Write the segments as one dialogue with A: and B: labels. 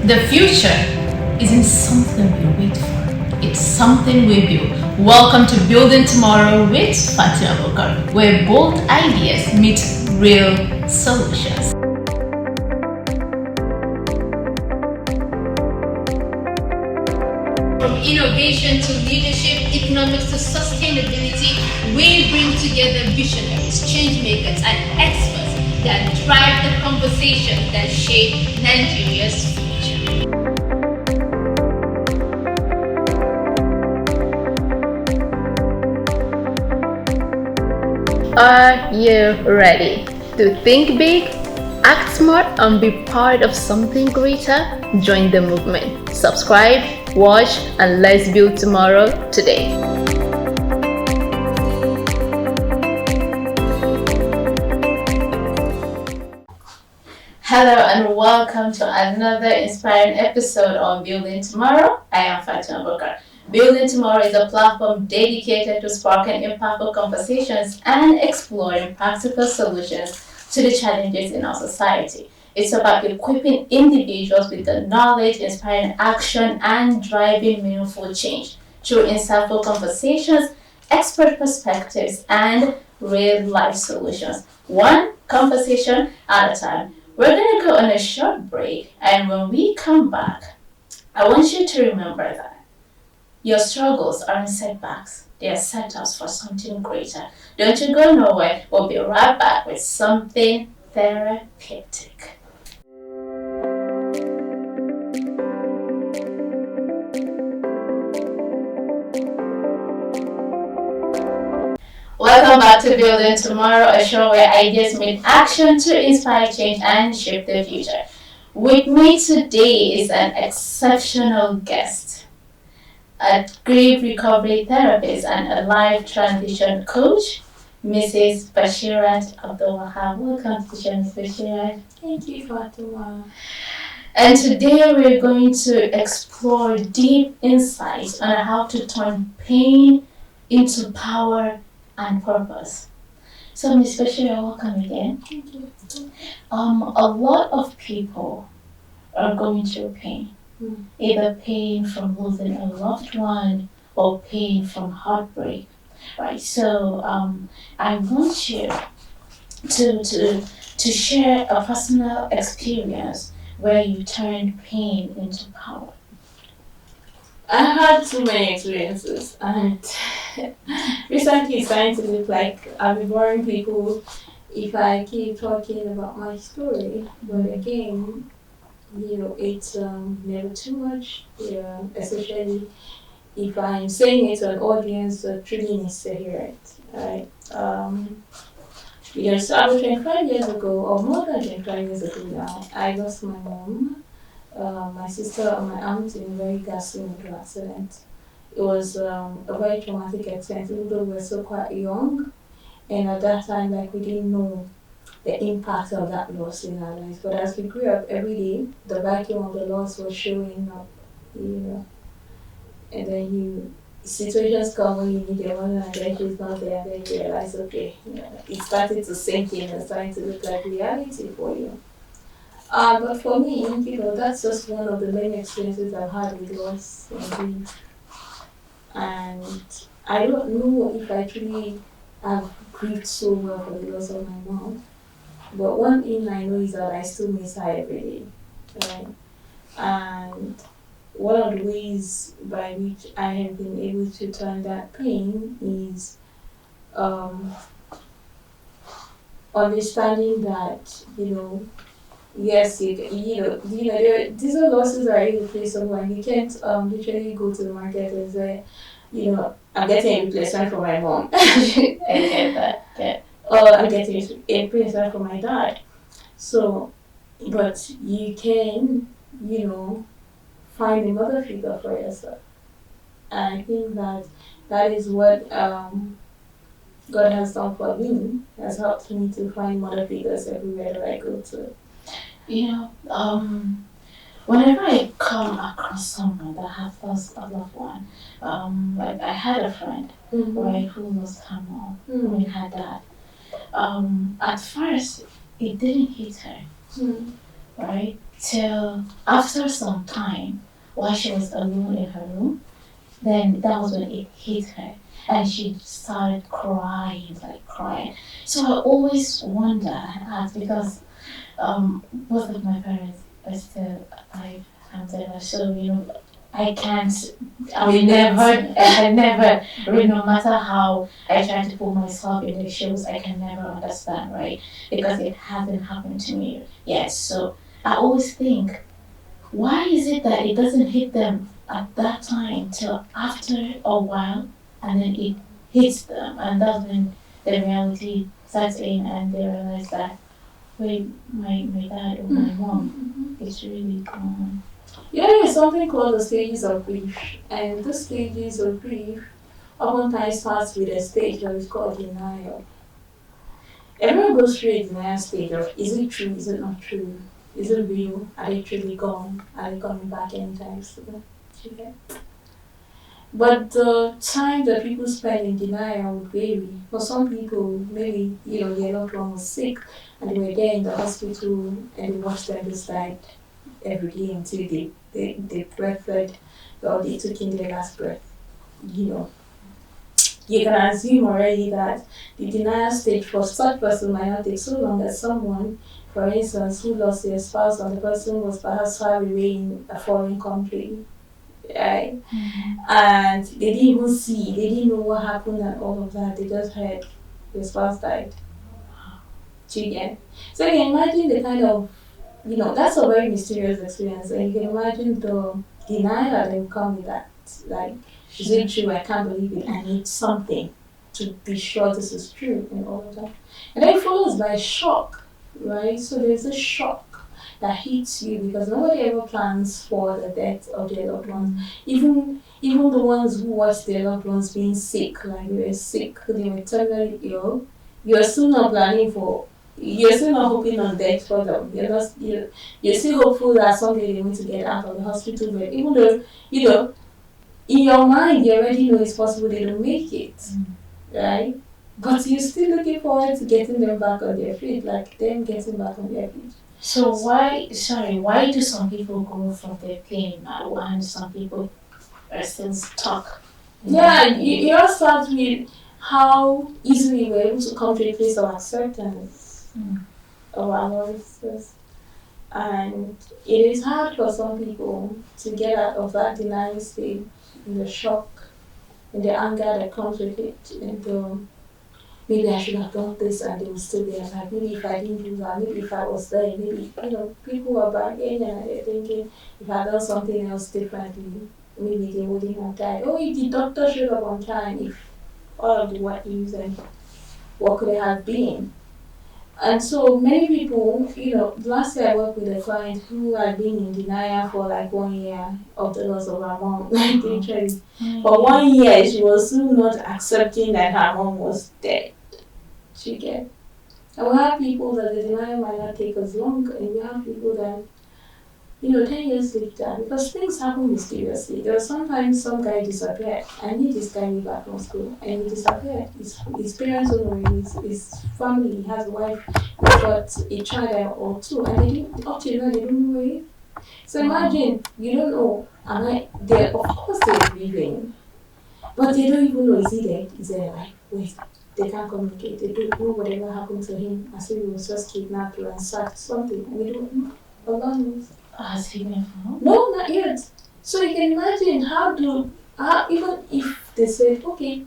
A: The future isn't something we wait for, it's something we build. Welcome to Building Tomorrow with Fatima Bokar, where bold ideas meet real solutions. From innovation to leadership, economics to sustainability, we bring together visionaries, change makers, and experts that drive the conversation that shape Nigeria's future. Are you ready to think big, act smart, and be part of something greater? Join the movement. Subscribe, watch, and let's build tomorrow today. Hello and welcome to another inspiring episode on Building Tomorrow. I am Fatima Bokar. Building Tomorrow is a platform dedicated to sparking impactful conversations and exploring practical solutions to the challenges in our society. It's about equipping individuals with the knowledge, inspiring action, and driving meaningful change through insightful conversations, expert perspectives, and real-life solutions. One conversation at a time. We're going to go on a short break, and when we come back, I want you to remember that your struggles aren't setbacks, they are setups for something greater. Don't you go nowhere, we'll be right back with something therapeutic. Welcome back to Building Tomorrow, a show where ideas meet action to inspire change and shape the future. With me today is an exceptional guest, a grief recovery therapist and a life transition coach, Mrs. Bashirat ABDULWAHAB. Welcome to the show, Ms. Bashirat.
B: Thank you, Fatima.
A: And today we're going to explore deep insights on how to turn pain into power and purpose. So, Ms. Bashirat, welcome again.
B: Thank you.
A: A lot of people are going through pain. Either pain from losing a loved one or pain from heartbreak, right? So I want you to share a personal experience where you turned pain into power.
B: I had too many experiences, and recently it's starting to look like I'll be boring people if I keep talking about my story. But again, it's never too much, especially if I'm saying it to an audience that truly needs to hear it, right? So I was 25 years ago, or more than 25 years ago now, I lost my mom, my sister, and my aunt in a very ghastly motor accident. It was a very traumatic accident, even though we were still quite young, and at that time, we didn't know the impact of that loss in our lives. But as we grew up every day, the vacuum of the loss was showing up, and then situations come when you need your mother and then she's not there, and then you realize, okay, it started to sink in and starting to look like reality for you. But for me, that's just one of the many experiences I've had with loss and grief. And I don't know if I truly have grieved so well for the loss of my mom. But one thing I know is that I still miss her every day, right? And one of the ways by which I have been able to turn that pain is understanding that, yes, these are losses are irreplaceable, and you can't literally go to the market and say, I'm getting a replacement for my mom.
A: I get that. Yeah.
B: I'm getting a replacement for my dad. So, but you can, find a mother figure for yourself. And I think that is what God has done for me, has helped me to find mother figures everywhere that I go to.
A: Whenever I come across someone that has lost a loved one, I had a friend, right, who lost her mom, her dad. At first, it didn't hit her, right? till after some time, while she was alone in her room, then that was when it hit her. And she started crying, like crying. So I always wonder and ask because both of my parents are still alive, alhamdulillah. So, I can't, I never, no matter how I try to put myself in their shoes, I can never understand, right? Because it hasn't happened to me yet. So I always think, why is it that it doesn't hit them at that time till after a while and then it hits them? And that's when the reality sets in and they realize that, wait, my dad or my mom is really gone.
B: Yeah, there's something called the stages of grief, and the stages of grief oftentimes starts with a stage that is called denial. Everyone goes through a denial stage of, is it true, is it not true? Is it real? Are they truly gone? Are they coming back anytime soon? Okay. But the time that people spend in denial would vary. For some people, maybe their loved one was sick and they were there in the hospital and they watched them just died every day until they breathed or they took in their last breath. You can assume already that the denial stage for such person might not take so long as someone, for instance, who lost their spouse and the person was perhaps far away in a foreign country, right? And they didn't know what happened and all of that. They just heard their spouse died. Chicken. So you can imagine the kind of, that's a very mysterious experience, and you can imagine the denial that will come with that. Like, is it true? I can't believe it. I need something to be sure this is true and all of that. And then it follows by shock, right? So there's a shock that hits you because nobody ever plans for the death of their loved ones. Even the ones who watched their loved ones being sick, like they were sick, they were terminally ill, you're still not planning for, you're still not hoping on death for them. You're still hopeful that someday they're going to get out of the hospital, but even though, in your mind, you already know it's possible they don't make it, right? But you're still looking forward to getting them back on their feet, like them getting back on their feet.
A: So why do some people go from their pain and some people are still stuck?
B: Yeah, you all start with how easily we're able to come to a place of acceptance of our losses. And it is hard for some people to get out of that denial stage, in the shock, in the anger that comes with it, and maybe I should have done this and they would still be alive. Maybe if I didn't do that, maybe if I was there, maybe, people were bargaining and they're thinking, if I done something else differently, maybe they wouldn't have died. Oh, if the doctor showed up on time, if all of the what use and what could it have been? And so many people, last year I worked with a client who had been in denial for like 1 year of the loss of her mom, like literally. For 1 year, she was still not accepting that her mom was dead. She get. And we have people that the denial might not take as long, and we have people that 10 years later, because things happen mysteriously. There was sometimes some guy disappeared. I need this guy back from school, and he disappeared. His parents don't know his family, he has a wife, he's got a child or two, and they didn't, up to now, they don't know where he is. So imagine, you don't know, of course they're grieving, but they don't even know, is he dead, is he alive, wait. They can't communicate, they don't know whatever happened to him, as if he was just kidnapped or ransacked, something, and they don't know. Allah knows.
A: Has he been found?
B: No, not yet. So you can imagine even if they said, okay,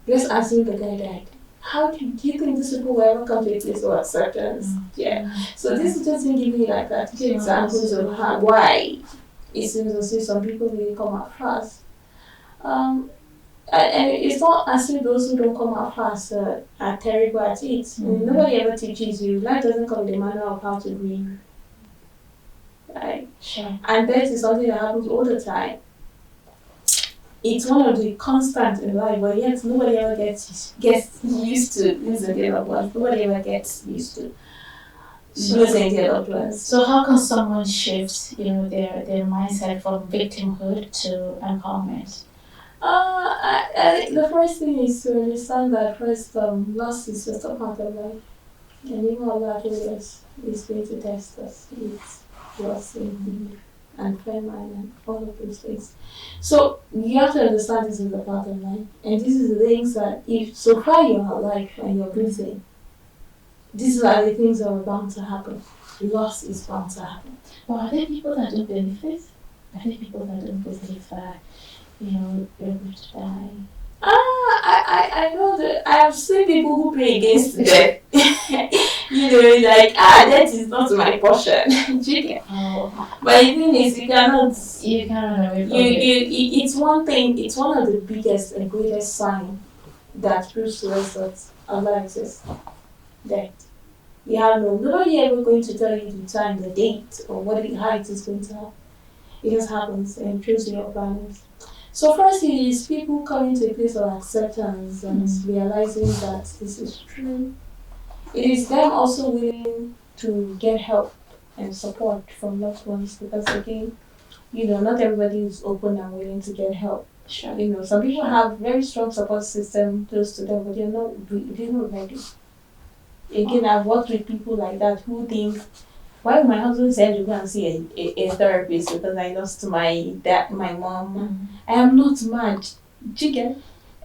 B: let's assume the guy died. How do you think these people will ever come to a place of acceptance? Yeah. So this is just giving you like practical examples of why it seems as if some people really come out fast. And it's not as if those who don't come out fast are terrible at it. Nobody ever teaches you. Life doesn't come with a manual of how to grieve. Right?
A: Sure.
B: And death is something that happens all the time. It's one of the constants in life, but yet nobody ever gets used to losing their loved ones. Nobody ever gets used to losing their loved ones.
A: So how can someone shift, their mindset from victimhood to empowerment?
B: The first thing is to understand that loss is just a part of life, and even Allah is going to test us. trust and belief and fair mind and all of those things. So you have to understand this is a part of life. And this is the things that if so far you're alive and you're breathing, these are the things that are bound to happen. Loss is bound to happen.
A: Well, are there people that don't believe this? Are there people that don't believe that, you're going to die?
B: I know that I have seen people who pray against death. Like, death is not my portion.
A: Oh.
B: But the thing is, you can't run
A: away from it.
B: It's one thing, it's one of the biggest and greatest signs that proves to us that Allah exists. Death. We have nobody ever going to tell you the time, the date, or how it is going to happen. It just happens and proves your plans. So first it is people coming to a place of acceptance and realizing that this is true. It is them also willing to get help and support from loved ones because again, not everybody is open and willing to get help.
A: Sure.
B: Some people have very strong support system close to them, but they're not ready. Again, I've worked with people like that who think, why my husband said you go and see a therapist because I lost my mom. I am not mad. Chicken.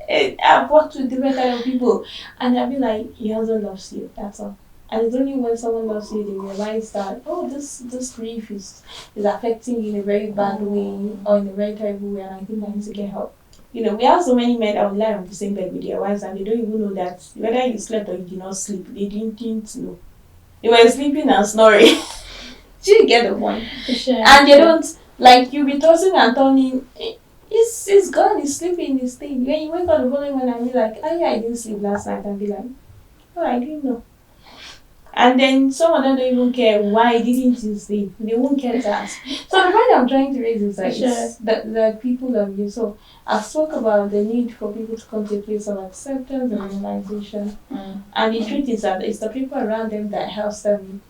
B: I've worked with different kind of people and I'll be like, your husband loves you, that's all. And it's only when someone loves you they realize that, this grief is affecting you in a very bad way or in a very terrible way and I think I need to get help. We have so many men that will lie on the same bed with their wives and they don't even know that whether you slept or you did not sleep, they didn't know. They were sleeping and snoring. Do you get the point?
A: Sure.
B: And they don't, like, you'll be tossing and turning. It's gone, it's sleeping, this thing. When you wake up the following morning and be like, yeah, I didn't sleep last night, and be like, I didn't know. And then some of them don't even care why didn't you sleep. They won't care to ask. So the point I'm trying to raise is like that people love you. So I've spoke about the need for people to come to a place of acceptance and realization. And the truth is that it's the people around them that helps them,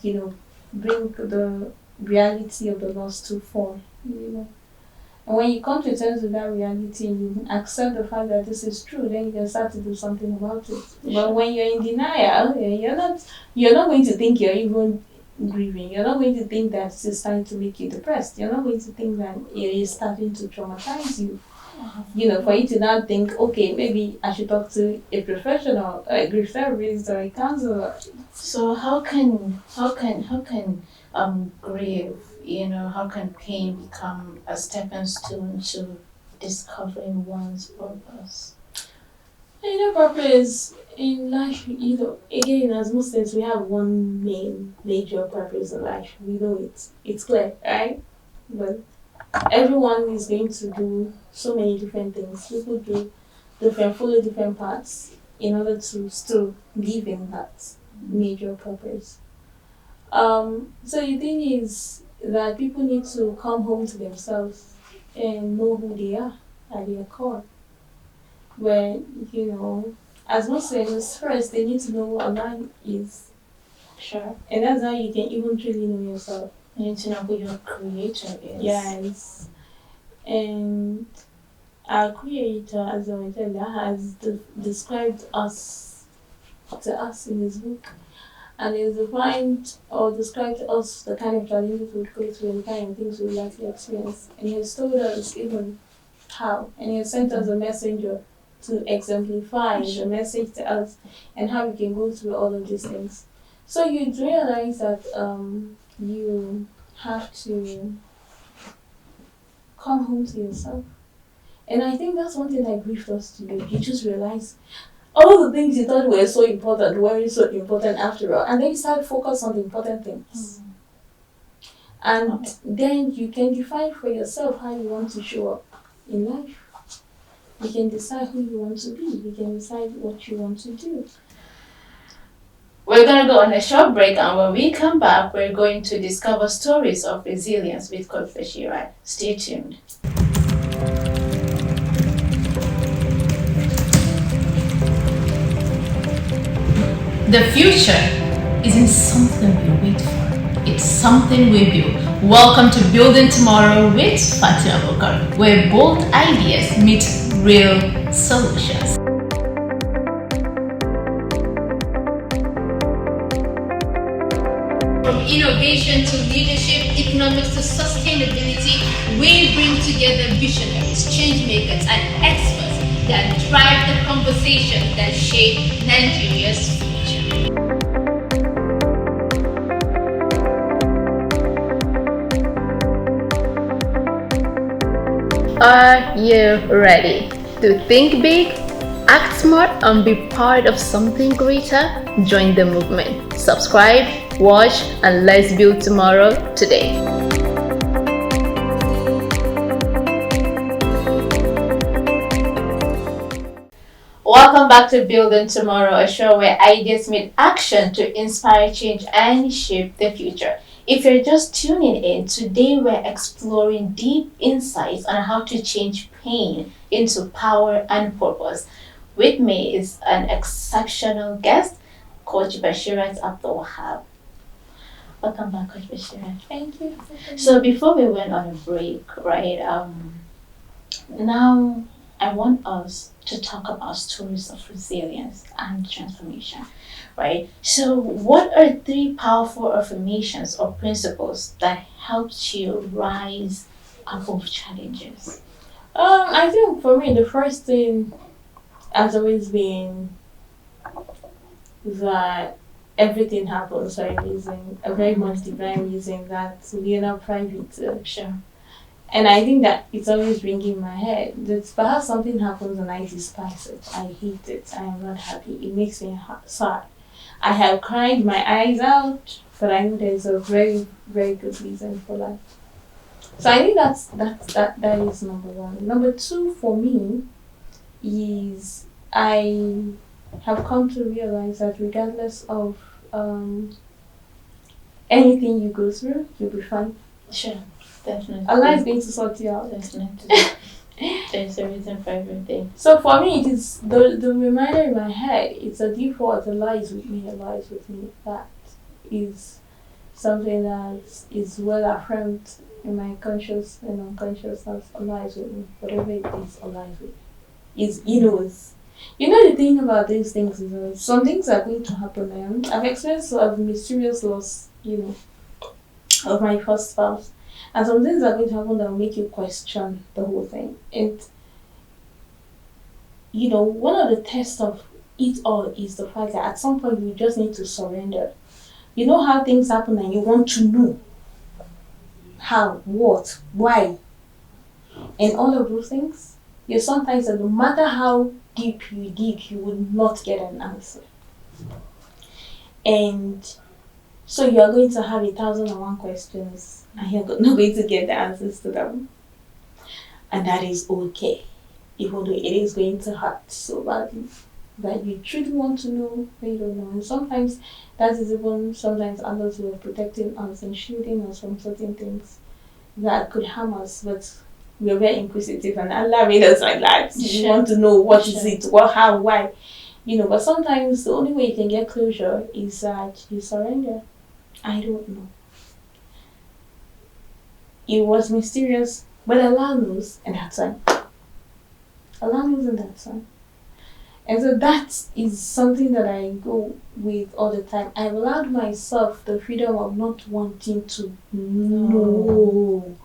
B: bring the reality of the loss to form. And when you come to terms with that reality and you accept the fact that this is true, then you can start to do something about it. But when you're in denial, you're not going to think you're even grieving. You're not going to think that this is starting to make you depressed. You're not going to think that it is starting to traumatize you. For you to now think, okay, maybe I should talk to a professional, a grief therapist or a counselor.
A: So how can grief, how can pain become a stepping stone to discovering one's purpose?
B: Purpose in life, again, as Muslims, we have one major purpose in life. We know it's clear, right? But everyone is going to do so many different things. People follow different paths in order to still live in that major purpose. So the thing is that people need to come home to themselves and know who they are at their core. When, as Muslims, first they need to know what Allah is.
A: Sure.
B: And that's how you can even truly know yourself.
A: You need to know who your creator is.
B: Yes. And our creator, Allah, has described us to us in his book. And he has defined or described to us the kind of challenges we go through and the kind of things we likely experience. And he has told us even how. And he has sent us a messenger to exemplify the message to us and how we can go through all of these things. So you realize that you have to come home to yourself. And I think that's one thing that grief does to you. You just realize all the things you thought were so important weren't so important after all. And then you start to focus on the important things. And then you can define for yourself how you want to show up in life. You can decide who you want to be. You can decide what you want to do.
A: We're going to go on a short break, and when we come back, we're going to discover stories of resilience with Coach Bashirat. Stay tuned. The future isn't something we wait for. It's something we build. Welcome to Building Tomorrow with Fatima Bokar, where bold ideas meet real solutions. From innovation to leadership, economics to sustainability, we bring together visionaries, change makers, and experts that drive the conversation that shape Nigeria's future. Are you ready to think big, act smart, and be part of something greater? Join the movement. Subscribe, watch, and let's build tomorrow today. Welcome back to Building Tomorrow, a show where ideas meet action to inspire change and shape the future. If you're just tuning in, today we're exploring deep insights on how to change pain into power and purpose. With me is an exceptional guest, Coach Bashirat ABDULWAHAB. Welcome back, Coach Bashirat.
B: Thank you.
A: So before we went on a break, right? Now I want us to talk about stories of resilience and transformation, right? So, what are 3 powerful affirmations or principles that helped you rise above challenges?
B: I think for me, the first thing has always been that everything happens for a reason, a very much divine reason that we are not private to.
A: Sure.
B: And I think that it's always ringing in my head. That perhaps something happens and I despise it. I hate it. I am not happy. It makes me sad. I have cried my eyes out, but I know there's a very, very good reason for that. So I think that is number 1. Number 2 for me is I have come to realize that regardless of anything you go through, you'll be fine.
A: Sure, definitely.
B: Allah is going to sort you out.
A: Definitely. There's a reason for everything.
B: So for me, it is the reminder in my head. It's a default. Allah is with me. Allah is with me. That is something that is well affirmed in my conscious and unconsciousness. Allah is with me. Whatever it is, Allah is with me. He knows. You know the thing about these things is that some things are going to happen. And I've experienced a mysterious loss, of my first spouse. And some things are going to happen that will make you question the whole thing. And, one of the tests of it all is the fact that at some point you just need to surrender. You know how things happen and you want to know how, what, why, and all of those things. Sometimes no matter how deep you dig, you will not get an answer. And so you're going to have 1,001 questions and you're not going to get the answers to them. And that is okay, even though it is going to hurt so badly that you truly want to know, but you don't know. And sometimes that is even sometimes Allah's way of protecting us and shielding us from certain things that could harm us, but we're very inquisitive and Allah made us like that.
A: Sure.
B: You want to know what is it, what, how, why. But sometimes the only way you can get closure is that you surrender. I don't know. It was mysterious, but Allah knows in that time. Allah knows in that time. And so that is something that I go with all the time. I've allowed myself the freedom of not wanting to know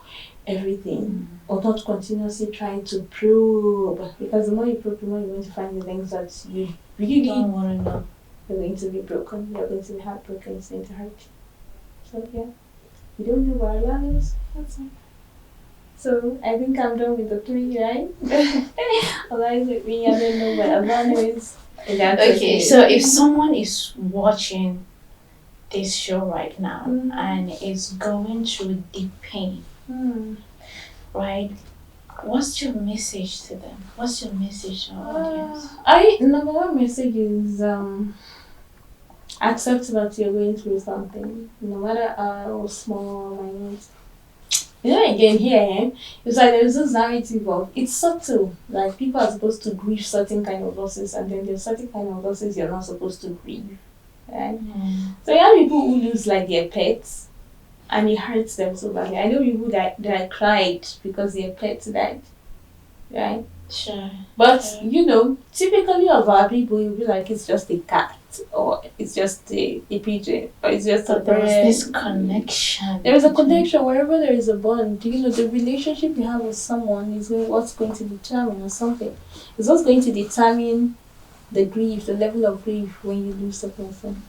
B: everything or not continuously trying to probe, because the more you probe, the more you're going to find the things that you really
A: don't want to know.
B: You're going to be broken, you're going to be heartbroken, it's going to hurt you. So yeah, you don't know what Allah knows, that's fine. So I think I'm done with the 3, right? Allah is with me, I don't know what Allah knows.
A: Okay, so if someone is watching this show right now and is going through deep pain, right? What's your message to them? What's your message to our audience?
B: Number 1 message is accept that you're going through something, no matter how small or minute. Again here, it's like there's this narrative of, it's subtle, like people are supposed to grieve certain kind of losses, and then there's certain kind of losses you're not supposed to grieve, right? So you have people who lose like their pets, and it hurts them so badly. I know people that cried because their pets died, right?
A: Sure.
B: But typically of our people, you'll be like, it's just a cat, or it's it's just a pigeon or it's just a
A: But there was
B: bird.
A: this connection.
B: There is a connection wherever there is a bond. You know, the relationship you have with someone is what's going to determine or something. It's what's going to determine the grief, the level of grief when you lose a person.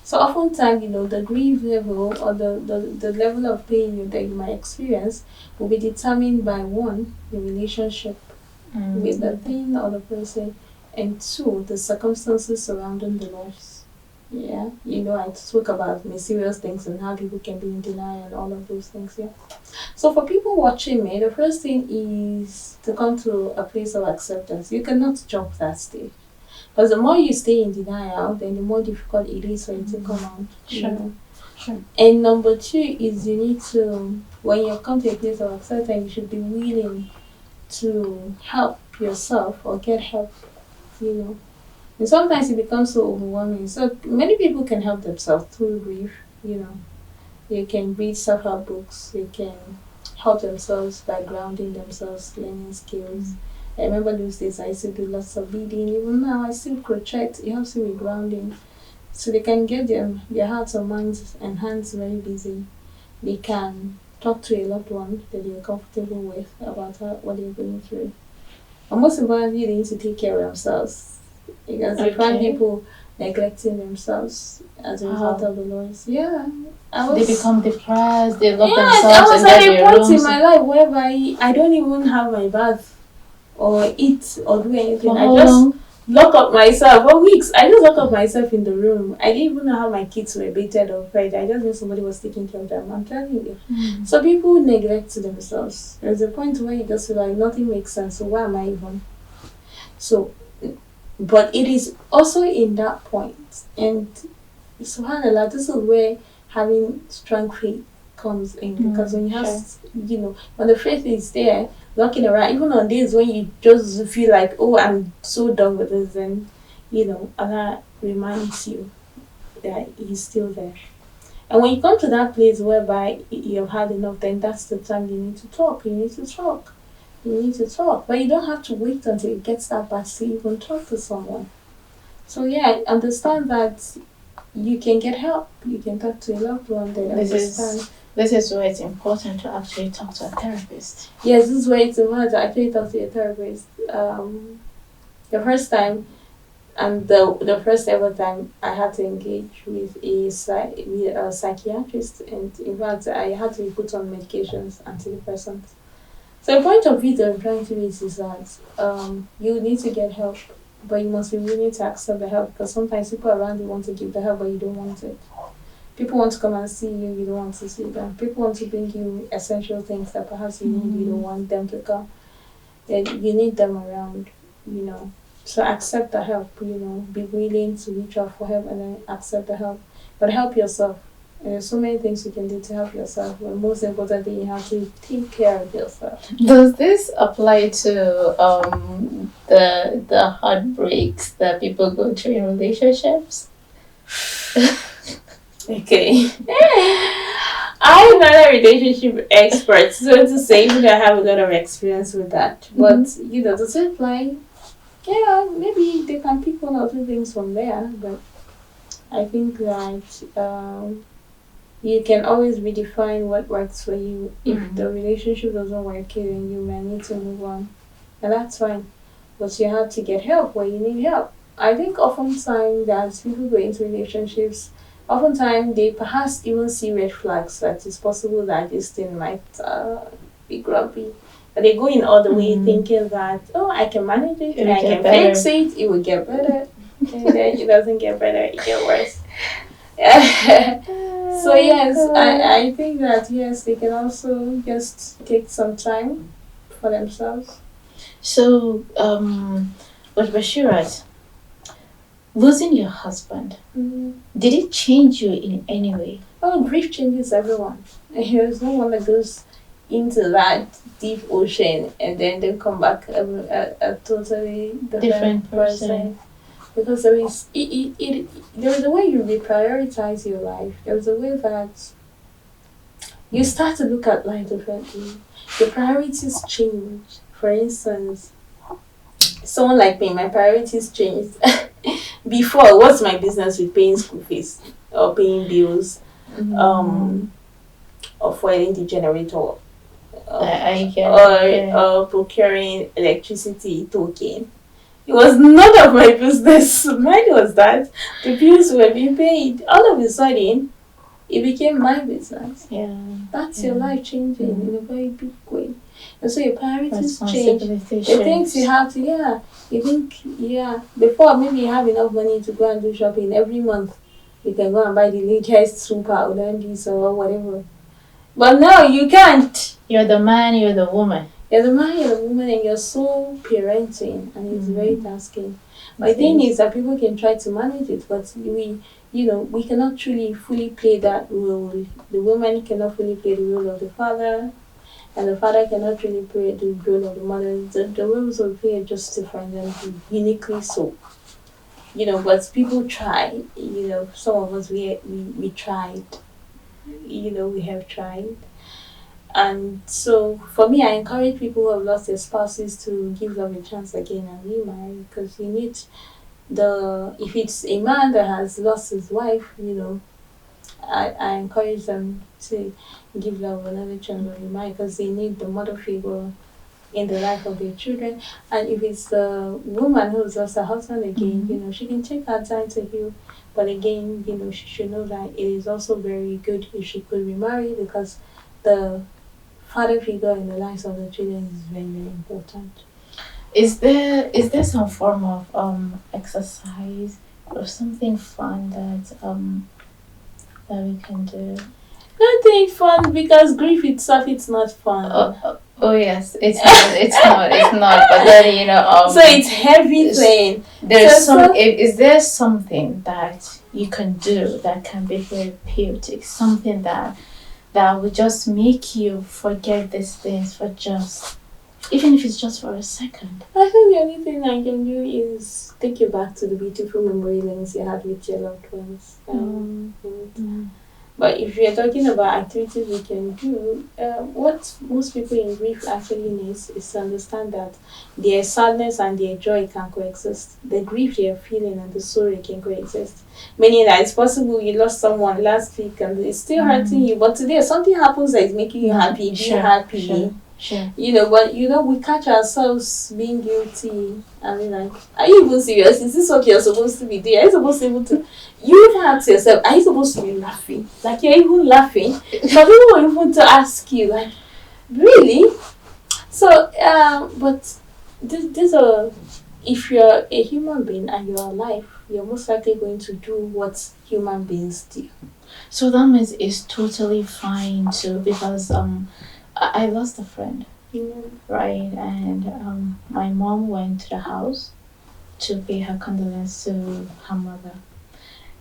B: So oftentimes, you know, the grief level or the level of pain that you might experience will be determined by one, the relationship with the thing or the person, and two, the circumstances surrounding the loss. Yeah, you know, I spoke about mysterious things and how people can be in denial and all of those things. Yeah. So for people watching me, the first thing is to come to a place of acceptance. You cannot jump that stage. Because the more you stay in denial, then the more difficult it is for you to come out.
A: Sure.
B: You know?
A: Sure.
B: And number two is you need to, when you come to a place of acceptance, you should be willing to help yourself or get help, you know. And sometimes it becomes so overwhelming. So many people can help themselves through grief, you know. They can read self-help books, they can help themselves by grounding themselves, learning skills. I remember those days I used to do lots of reading. Even now I still crochet. It helps me with grounding. So they can get their hearts and minds and hands very busy. They can talk to a loved one that they're comfortable with about what they're going through. And most importantly, they need to take care of themselves. Because you find people neglecting themselves as a result of the loss. Yeah.
A: They become depressed, they lock
B: I
A: themselves
B: was
A: in
B: at a
A: their
B: point
A: rooms.
B: in my life whereby I don't even have my bath or eat or do anything.
A: For
B: I
A: how
B: just
A: long?
B: lock up myself for weeks. I just lock up myself in the room. I didn't even know how my kids were bathed or fed. I just knew somebody was taking care of them. I'm telling you. So people neglect themselves. There's a point where you just feel like nothing makes sense. So why am I even? So, but it is also in that point. And subhanAllah, this is where having strong faith comes in. Because when you have, you know, when the faith is there, walking around, even on days when you just feel like, oh, I'm so done with this, then, you know, Allah reminds you that He's still there. And when you come to that place whereby you've had enough, then that's the time you need to talk. You need to talk. You need to talk. But you don't have to wait until it gets that bad to even talk to someone. So yeah, understand that you can get help. You can talk to a loved one. They understand.
A: This is why it's important to actually talk to a therapist.
B: Yes, this is why it's important to actually talk to a therapist. The first time, and the first ever time I had to engage with a psychiatrist, and in fact I had to be put on medications, antidepressants. So the point of it I'm trying to raise is that you need to get help, but you must be willing to accept the help, because sometimes people around you want to give the help, but you don't want it. People want to come and see you, you don't want to see them. People want to bring you essential things that perhaps you need, you don't want them to come. Then you need them around, you know. So accept the help, you know, be willing to reach out for help and then accept the help. But help yourself. And there's so many things you can do to help yourself, but most importantly, you have to take care of yourself.
A: Does this apply to the heartbreaks that people go through in relationships?
B: Okay. I'm not a relationship expert, so to say that I have a lot of experience with that. But, you know, does it apply? Yeah, maybe they can pick one or two things from there, but I think that you can always redefine what works for you. If the relationship doesn't work, then you may need to move on. And that's fine. But you have to get help where you need help. I think oftentimes that people go into relationships, oftentimes they perhaps even see red flags that it's possible that this thing might be grumpy. But they go in all the way thinking that, oh, I can manage it, I can fix it, it will get better. And then it doesn't get better, it gets worse. So yes, I think that yes, they can also just take some time for themselves.
A: So, with Bashirat, losing your husband, did it change you in any way?
B: Oh, grief changes everyone. There's no one that goes into that deep ocean and then they come back a totally different person. Because there is a way you reprioritize your life. There's a way that you start to look at life differently. Your priorities change. For instance, someone like me, my priorities changed before, what's my business with paying school fees or paying bills, or fueling the generator,
A: I get
B: or procuring electricity token. It was none of my business. Mine was that the bills were being paid. All of a sudden, it became my business.
A: Yeah.
B: That's your life changing in a very big way. And so your priorities change. The things you have to, you think, before maybe you have enough money to go and do shopping every month. You can go and buy the latest super Olandis or whatever. But now you can't.
A: You're the man, you're the woman.
B: You're the man, you're the woman, and you're so parenting, and it's very tasking. My thing is that people can try to manage it, but we cannot truly fully play that role. The woman cannot fully play the role of the father, and the father cannot really play the role of the mother. The roles of play are just different and uniquely so. But people try. Some of us we tried. We have tried. And so, for me, I encourage people who have lost their spouses to give them a chance again and remarry, because you need if it's a man that has lost his wife, I encourage them to give love another chance and remarry, because they need the mother figure in the life of their children. And if it's the woman who's lost her husband again, she can take her time to heal. But again, she should know that it is also very good if she could remarry, because the father figure in the lives of the children is very, very important.
A: Is there some form of exercise or something fun that we can do?
B: Nothing fun, because grief itself, it's not fun.
A: Oh yes, it's not. But then
B: so it's heavy thing.
A: Is there something that you can do that can be therapeutic? Something that will just make you forget these things for even if it's just for a second.
B: I think the only thing I can do is take you back to the beautiful memory lanes you had with your loved ones. But if you're talking about activities we can do, what most people in grief actually needs is to understand that their sadness and their joy can coexist. The grief they are feeling and the sorrow can coexist. Meaning that it's possible you lost someone last week and it's still hurting you, but today something happens that is making you happy, being happy.
A: Sure.
B: But we catch ourselves being guilty. I mean, like, are you even serious? Is this what you're supposed to be doing? Are you supposed to be able to? You even ask yourself, are you supposed to be laughing? Like, you're even laughing. But people will even to ask you, like, really? So, but these are, if you're a human being and you're alive, you're most likely going to do what human beings do.
A: So that means it's totally fine too, because I lost a friend, right? And my mom went to the house to pay her condolence to her mother.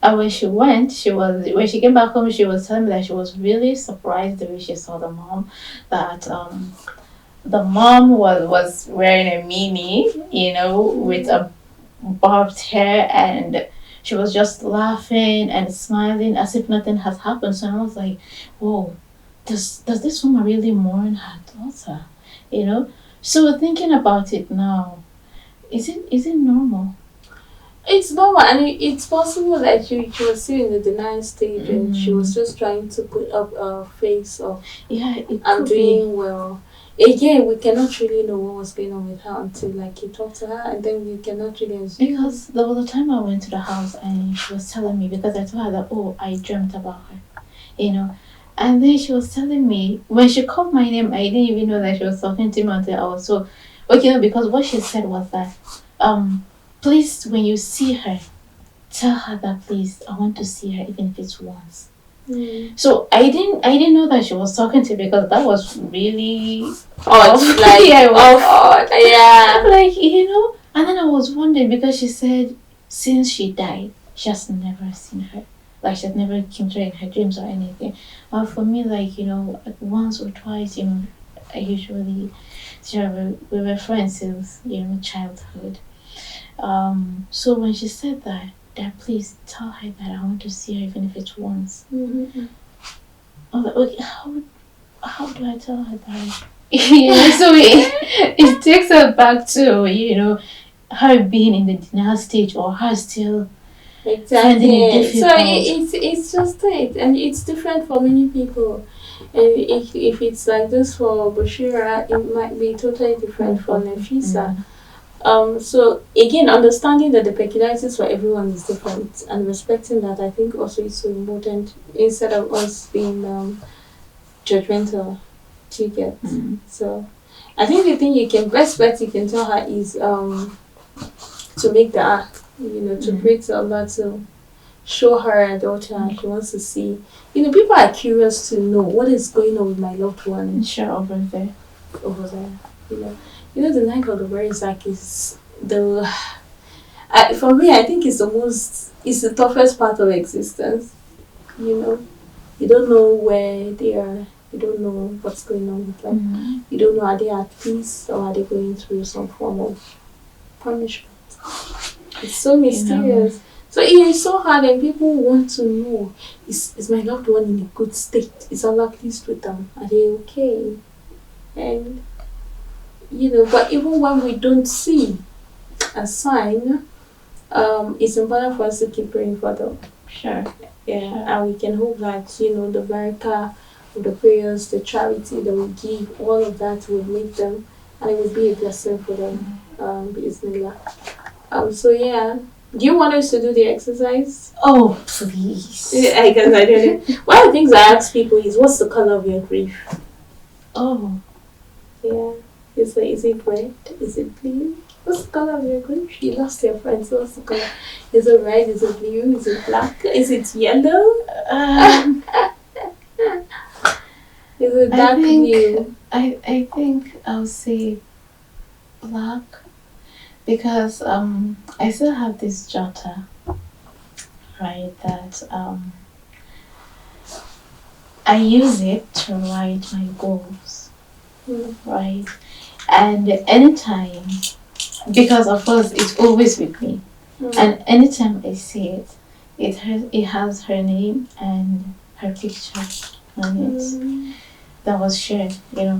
A: And when she went, when she came back home, she was telling me that she was really surprised the way she saw the mom. That the mom was wearing a mini, with a bobbed hair, and she was just laughing and smiling as if nothing has happened. So I was like, whoa. Does this woman really mourn her daughter? So thinking about it now, is it normal?
B: It's normal, and it's possible that she was still in the denial stage and she was just trying to put up a face of I'm doing well. Again, we cannot really know what was going on with her until you talk to her, and then we cannot really assume.
A: Because there was a time I went to the house and she was telling me, because I told her that I dreamt about her, And then she was telling me, when she called my name, I didn't even know that she was talking to me until I was so... Okay, because what she said was that, please, when you see her, tell her that, please, I want to see her, even if it's once. So I didn't know that she was talking to me, because that was really
B: odd. Odd. Yeah.
A: And then I was wondering, because she said, since she died, she has never seen her. Like, she had never came to her in her dreams or anything. For me, once or twice, I usually see her. We were friends since, childhood. So when she said that please tell her that I want to see her, even if it's once. I was like, okay, how do I tell her that? So it takes her back to, her being in the denial stage, or her still finding it
B: Exactly. So
A: difficult.
B: it's just it, and it's different for many people. And if it's like this for Bashira, it might be totally different for Nafisa. So again, understanding that the peculiarities for everyone is different and respecting that, I think also is so important instead of us being judgmental. Do you get? So I think the thing you can best bet you can tell her is to make the act, to pray to Allah to show her daughter. She wants to see. People are curious to know what is going on with my loved one.
A: Sure, over there.
B: Over there. The life of the Barizak is the. For me, I think it's the toughest part of existence. You don't know where they are. You don't know what's going on with them. You don't know, are they at peace or are they going through some form of punishment? It's so mysterious. So it is so hard, and people want to know, is my loved one in a good state? Is Allah pleased with them? Are they okay? And but even when we don't see a sign, it's important for us to keep praying for them.
A: Sure.
B: Yeah,
A: sure.
B: And we can hope that the barakah of the prayers, the charity that we give, all of that will make them, and it will be a blessing for them. Bismillah. So yeah. Do you want us to do the exercise?
A: Oh, please.
B: I guess I don't know. One of the things I ask people is, what's the color of your grief?
A: Oh.
B: Yeah. Is it red? Is it blue? What's the color of your grief? You lost your friend, so what's the color? Is it red? Is it blue? Is it black? Is it yellow? Is it dark blue?
A: I think I'll say black. Because I still have this jotter, right, that I use it to write my goals, right? And anytime, because of course it's always with me, and anytime I see it, it has her name and her picture on it that was shared,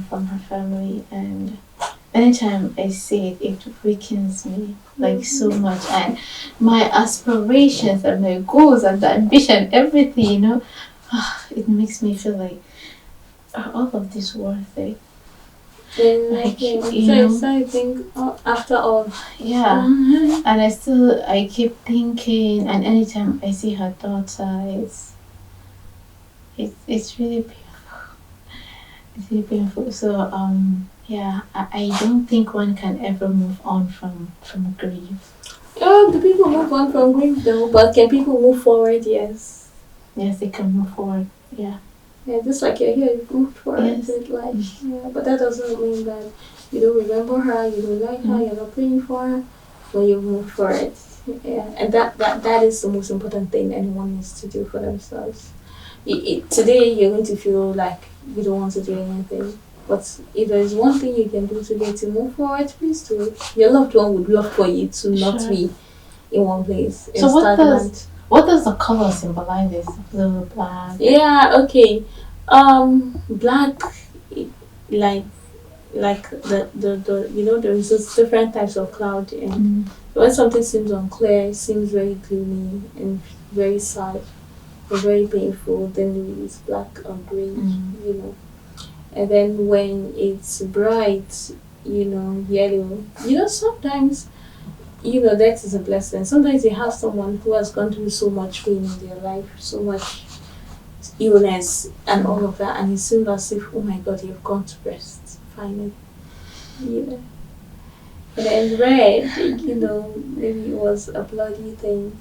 A: from her family, and anytime I see it, it wakens me like so much, and my aspirations and my goals and the ambition, everything, it makes me feel like, are all of this worth it?
B: So I think after all,
A: yeah, and I keep thinking, and anytime I see her daughter, it's really beautiful. It's really beautiful. So yeah, I don't think one can ever move on from grief.
B: Oh, do people move on from grief though? But can people move forward? Yes.
A: Yes, they can move forward. Yeah.
B: Yeah, just like you're here, you've moved forward with life. Yeah, but that doesn't mean that you don't remember her, you don't like her, you're not praying for her, but you moved forward. Yeah, and that is the most important thing anyone needs to do for themselves. Today you're going to feel like you don't want to do anything. But if there is one thing you can do today to move forward, please do it. Your loved one would love for you to not be in one place.
A: So what does the color symbolize? This blue, black?
B: Yeah, okay. Black, like the there's just different types of cloud, and when something seems unclear, it seems very gloomy and very sad or very painful, then we use black or grey, And then when it's bright, yellow, sometimes, that is a blessing. Sometimes you have someone who has gone through so much pain in their life, so much illness and all of that, and it seems as if, oh my God, you've gone to rest, finally. And then red, maybe it was a bloody thing.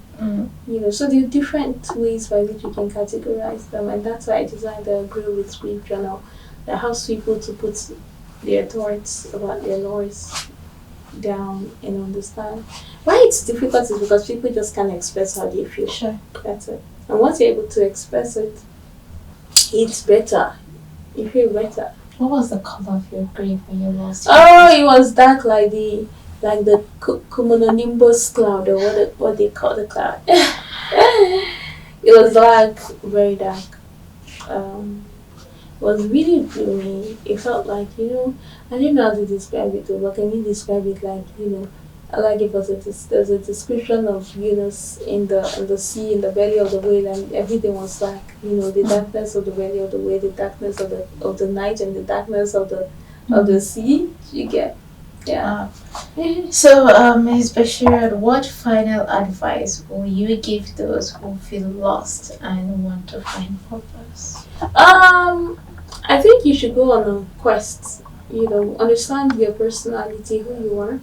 B: So there are different ways by which you can categorize them, and that's why I designed the Grill with Grief journal that helps people to put their thoughts about their loss down and understand. Why it's difficult is because people just can't express how they feel.
A: Sure.
B: That's it. And once you're able to express it, it's better. You feel better.
A: What was the color of your grief when you lost?
B: It was dark like the cumulonimbus cloud, or what they call the cloud. It was dark, very dark. It was really gloomy. It felt like, I don't know how to describe it, but can you describe it like, I like it because there's a description of Eunice in the sea, in the belly of the whale, and everything was like, the darkness of the belly of the whale, the darkness of the night, and the darkness of the sea. You get, yeah.
A: So, Ms. Bashirat, what final advice will you give those who feel lost and want to find purpose?
B: I think you should go on a quest. Understand your personality, who you are.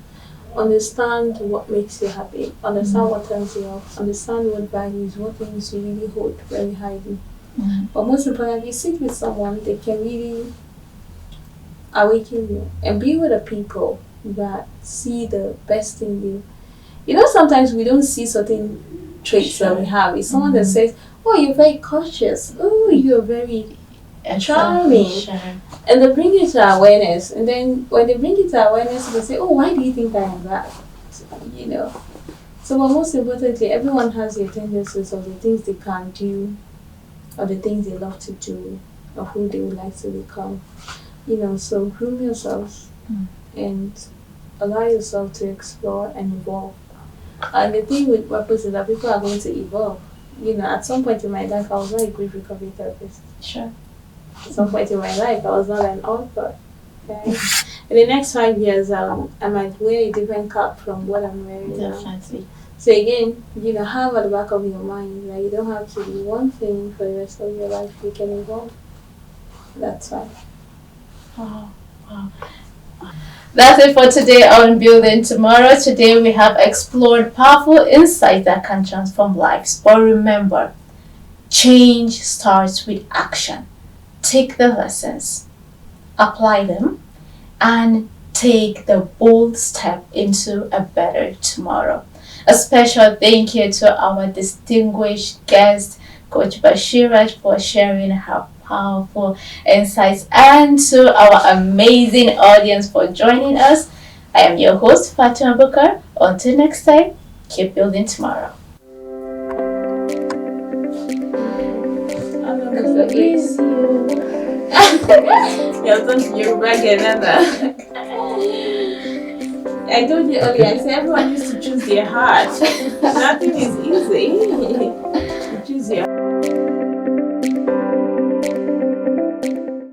B: Understand what makes you happy. Understand what turns you off. Understand what values, what things you really hold very highly. But most importantly, sit with someone that can really awaken you and be with the people that see the best in you. Sometimes we don't see certain traits that we have. It's someone that says, "Oh, you're very cautious. Oh, you're very charming." And they bring it to awareness. And then when they bring it to awareness, they say, "Oh, why do you think I am that?" You know. So, but most importantly, everyone has their tendencies of the things they can do, or the things they love to do, or who they would like to become. So groom yourself and allow yourself to explore and evolve. And the thing with purpose is that people are going to evolve. At some point in my life, I was not a good recovery therapist.
A: Sure.
B: At some point in my life, I was not an author. Okay? In the next 5 years, I might wear a different cap from what I'm wearing now.
A: Definitely.
B: So again, have at the back of your mind that you don't have to do one thing for the rest of your life. You can evolve. That's fine.
A: Wow. That's it for today on Building Tomorrow. Today we have explored powerful insights that can transform lives. But remember, change starts with action. Take the lessons, apply them, and take the bold step into a better tomorrow. A special thank you to our distinguished guest, Coach Bashirat, for sharing her powerful insights, and to our amazing audience for joining us. I am your host, Fatima Bukar. Until next time, keep building tomorrow.
B: I told you earlier, I said everyone needs to choose their heart. Nothing is easy.